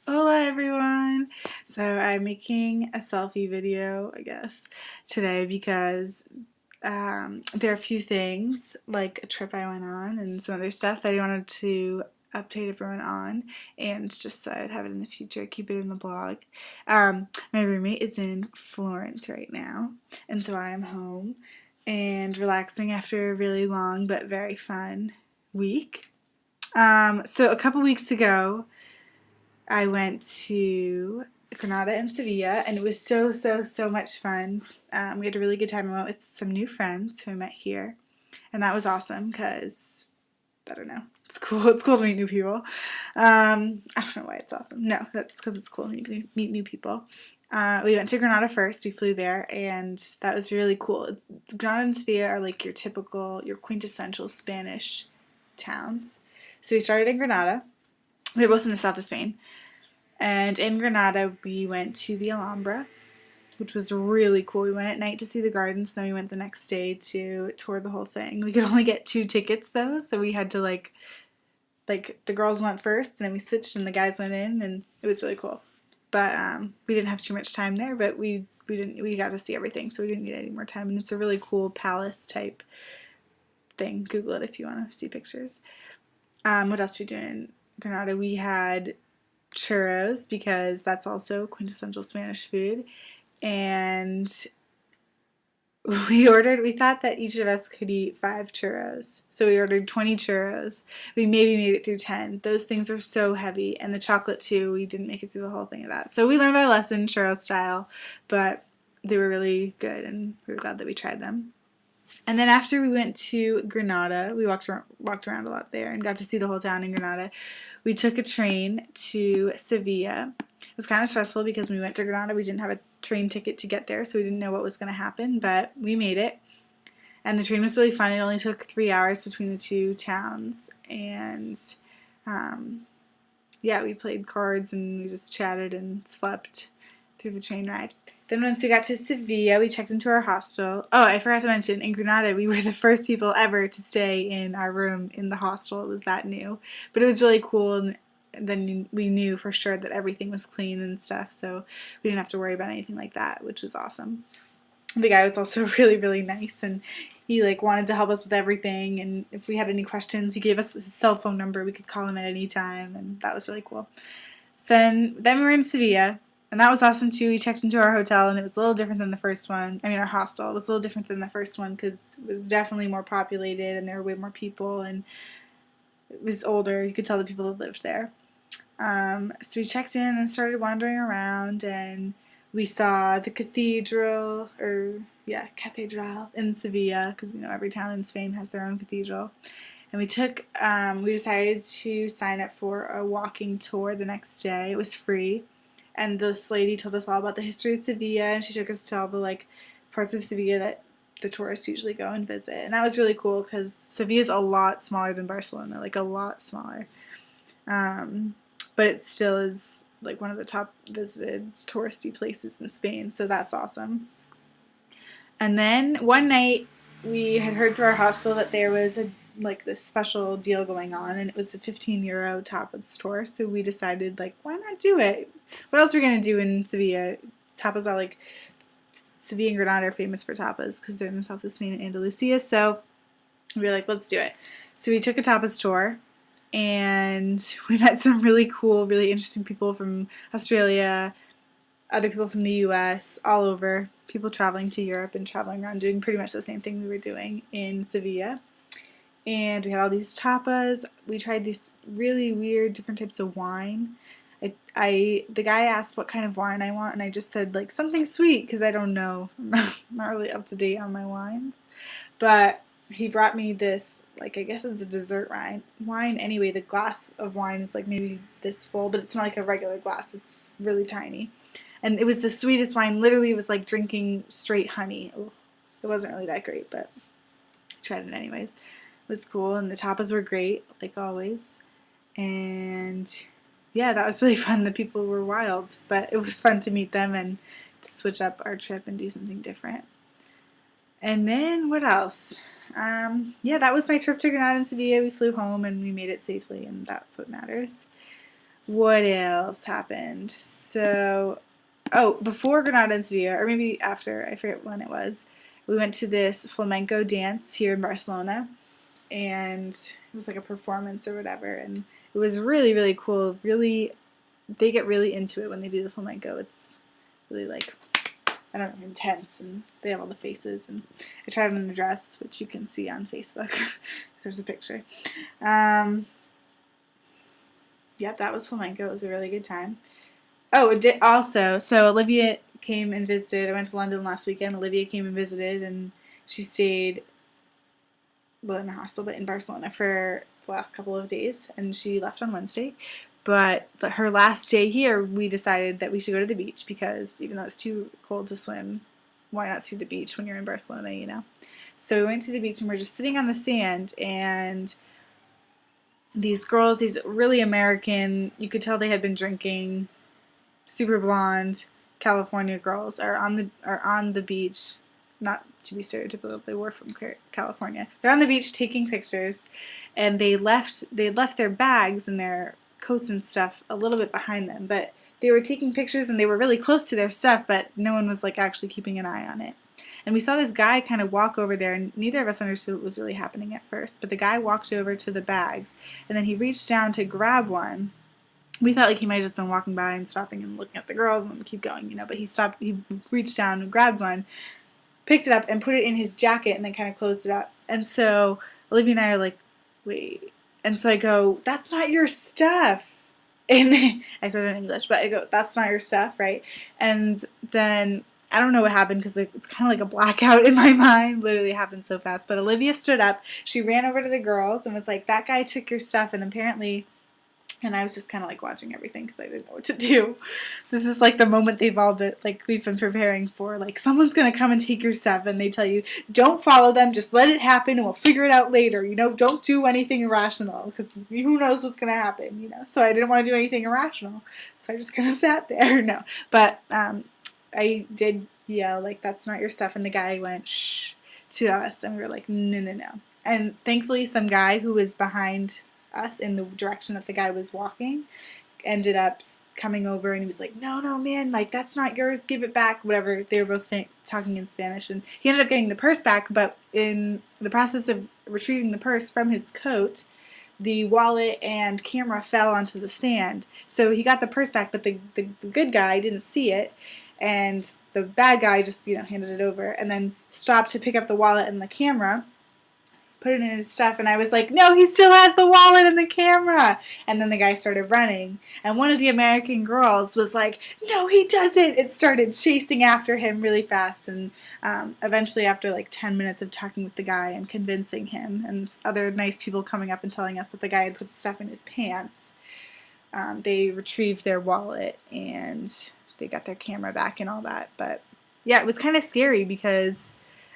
Hola everyone! So I'm making a selfie video, I guess, today because there are a few things, like a trip I went on and some other stuff that I wanted to update everyone on, and just so I'd have it in the future, keep it in the blog. My roommate is in Florence right now, and so I am home and relaxing after a really long but very fun week. So a couple weeks ago, I went to Granada and Sevilla, and it was so much fun. We had a really good time. I went with some new friends who I met here, and that was awesome because, I don't know, it's cool. It's cool to meet new people. I don't know why it's awesome. No, that's because it's cool to meet new people. We went to Granada first. We flew there, and that was really cool. Granada and Sevilla are like your quintessential Spanish towns. So we started in Granada. They're both in the south of Spain. And in Granada, we went to the Alhambra, which was really cool. We went at night to see the gardens, then we went the next day to tour the whole thing. We could only get 2 tickets though, so we had to like the girls went first, and then we switched, and the guys went in, and it was really cool. But we didn't have too much time there, but we got to see everything, so we didn't need any more time. And it's a really cool palace type thing. Google it if you want to see pictures. What else did we do in Granada? We had churros because that's also quintessential Spanish food, and we thought that each of us could eat 5 churros, so we ordered 20 churros. We maybe made it through 10. Those things are so heavy, and the chocolate too, we didn't make it through the whole thing of that. So we learned our lesson churro style, but they were really good, and we were glad that we tried them. And then after we went to Granada, we walked around a lot there and got to see the whole town in Granada. We took a train to Sevilla. It was kind of stressful because when we went to Granada, we didn't have a train ticket to get there, so we didn't know what was going to happen, but we made it. And the train was really fun. It only took 3 hours between the two towns, and yeah, we played cards and we just chatted and slept through the train ride. Then once we got to Sevilla, we checked into our hostel. Oh, I forgot to mention, in Granada, we were the first people ever to stay in our room in the hostel. It was that new. But it was really cool, and then we knew for sure that everything was clean and stuff, so we didn't have to worry about anything like that, which was awesome. The guy was also really nice, and he wanted to help us with everything, and if we had any questions, he gave us his cell phone number. We could call him at any time, and that was really cool. So then we were in Sevilla, and that was awesome too. We checked into our hotel, and it was a little different than the first one. I mean, our hostel was a little different than the first one because it was definitely more populated, and there were way more people, and it was older. You could tell the people that lived there. So we checked in and started wandering around, and we saw the cathedral, cathedral in Sevilla, because every town in Spain has their own cathedral. And we decided to sign up for a walking tour the next day. It was free, and this lady told us all about the history of Sevilla, and she took us to all the parts of Sevilla that the tourists usually go and visit. And that was really cool because Sevilla is a lot smaller than Barcelona, a lot smaller. But it still is one of the top visited touristy places in Spain, so that's awesome. And then one night we had heard through our hostel that there was this special deal going on, and it was a 15 euro tapas tour, so we decided why not do it? What else are we gonna do in Sevilla? Tapas are Sevilla and Granada are famous for tapas because they're in the south of Spain and Andalusia, so we were let's do it. So we took a tapas tour, and we met some really cool, really interesting people from Australia, other people from the US, all over, people traveling to Europe and traveling around doing pretty much the same thing we were doing in Sevilla. And we had all these tapas. We tried these really weird different types of wine. The guy asked what kind of wine I want, and I just said something sweet because I don't know. I'm not really up to date on my wines. But he brought me this, I guess it's a dessert wine. Anyway, the glass of wine is maybe this full, but it's not like a regular glass. It's really tiny. And it was the sweetest wine. Literally, it was like drinking straight honey. Ooh, it wasn't really that great, but I tried it anyways. It was cool, and the tapas were great, like always. And yeah, that was really fun. The people were wild, but it was fun to meet them and to switch up our trip and do something different. And then what else? Yeah, that was my trip to Granada and Sevilla. We flew home and we made it safely, and that's what matters. what else happened? So, oh, before Granada and Sevilla, or maybe after, I forget when it was, we went to this flamenco dance here in Barcelona, and it was like a performance or whatever, and it was really, really cool. Really, they get really into it when they do the flamenco. It's really like, I don't know, intense, and they have all the faces, and I tried on a dress, which you can see on Facebook. There's a picture. Yep, that was flamenco. It was a really good time. Oh, it did also. So Olivia came and visited. I went to London last weekend. Olivia came and visited, and she stayed, well, in a hostel, but in Barcelona for the last couple of days, and she left on Wednesday. But her last day here, we decided that we should go to the beach because even though it's too cold to swim, why not see the beach when you're in Barcelona, you know? So we went to the beach and we're just sitting on the sand, and these girls, these really American, you could tell they had been drinking, super blonde California girls are on the beach, not to be stereotypical, they were from California. They're on the beach taking pictures, and they left their bags and their coats and stuff a little bit behind them, but they were taking pictures and they were really close to their stuff, but no one was like actually keeping an eye on it. And we saw this guy kind of walk over there, and neither of us understood what was really happening at first, but the guy walked over to the bags, and then he reached down to grab one. We thought like he might have just been walking by and stopping and looking at the girls and then keep going, you know, but he stopped, he reached down and grabbed one, picked it up and put it in his jacket and then kind of closed it up. And so Olivia and I are like, wait. And so I go, that's not your stuff. And I said it in English, but I go, that's not your stuff, right? And then I don't know what happened because it's kind of like a blackout in my mind. Literally happened so fast. But Olivia stood up. She ran over to the girls and was like, that guy took your stuff. And apparently, and I was just kind of like watching everything because I didn't know what to do. This is like the moment they've all been, like, we've been preparing for. Like, someone's going to come and take your stuff, and they tell you, don't follow them, just let it happen, and we'll figure it out later. You know, don't do anything irrational because who knows what's going to happen, you know. So I didn't want to do anything irrational. So I just kind of sat there. No. But I did yell, like, that's not your stuff. And the guy went, shh, to us. And we were like, no, no, no. And thankfully, some guy who was behind us in the direction that the guy was walking ended up coming over, and he was like, no, no, man, like, that's not yours, give it back, whatever. They were both talking in Spanish, and he ended up getting the purse back, but in the process of retrieving the purse from his coat, the wallet and camera fell onto the sand. So he got the purse back, but the good guy didn't see it, and the bad guy just, you know, handed it over, and then stopped to pick up the wallet and the camera, put it in his stuff, and I was like, no, he still has the wallet and the camera. And then the guy started running, and one of the American girls was like, no, he doesn't. It started chasing after him really fast, and eventually after like 10 minutes of talking with the guy and convincing him, and other nice people coming up and telling us that the guy had put the stuff in his pants, they retrieved their wallet and they got their camera back and all that. But yeah, it was kind of scary because,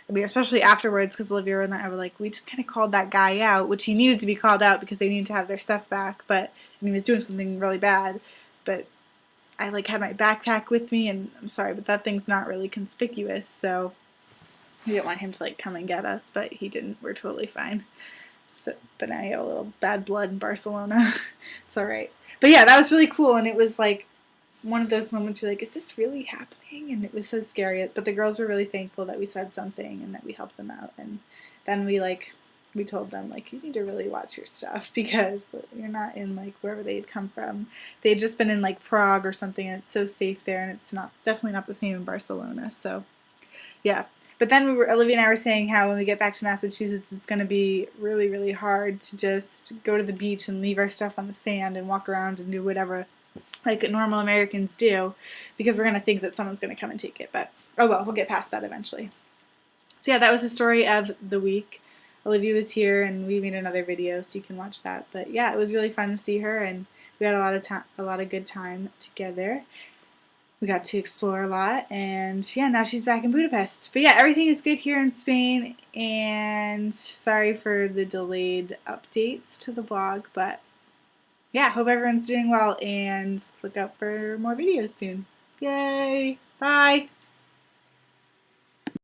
I mean, especially afterwards, because Olivia and I were like, we just kind of called that guy out, which he needed to be called out because they needed to have their stuff back, but he was doing something really bad. But I like had my backpack with me, and I'm sorry, but that thing's not really conspicuous, so we didn't want him to like come and get us, but he didn't. We're totally fine. So, but now I have a little bad blood in Barcelona. It's alright. But yeah, that was really cool, and it was like one of those moments where you're like, is this really happening? And it was so scary. But the girls were really thankful that we said something and that we helped them out. And then we told them, like, you need to really watch your stuff because you're not in, like, wherever they'd come from. They'd just been in, like, Prague or something, and it's so safe there, and it's definitely not the same in Barcelona. So, yeah. But then Olivia and I were saying how when we get back to Massachusetts, it's going to be really, really hard to just go to the beach and leave our stuff on the sand and walk around and do whatever like normal Americans do, because we're going to think that someone's going to come and take it. But, oh well, we'll get past that eventually. So yeah, that was the story of the week. Olivia was here, and we made another video, so you can watch that. But yeah, it was really fun to see her, and we had a lot of good time together. We got to explore a lot, and yeah, now she's back in Budapest. But yeah, everything is good here in Spain, and sorry for the delayed updates to the blog, but yeah, hope everyone's doing well, and look out for more videos soon. Yay! Bye!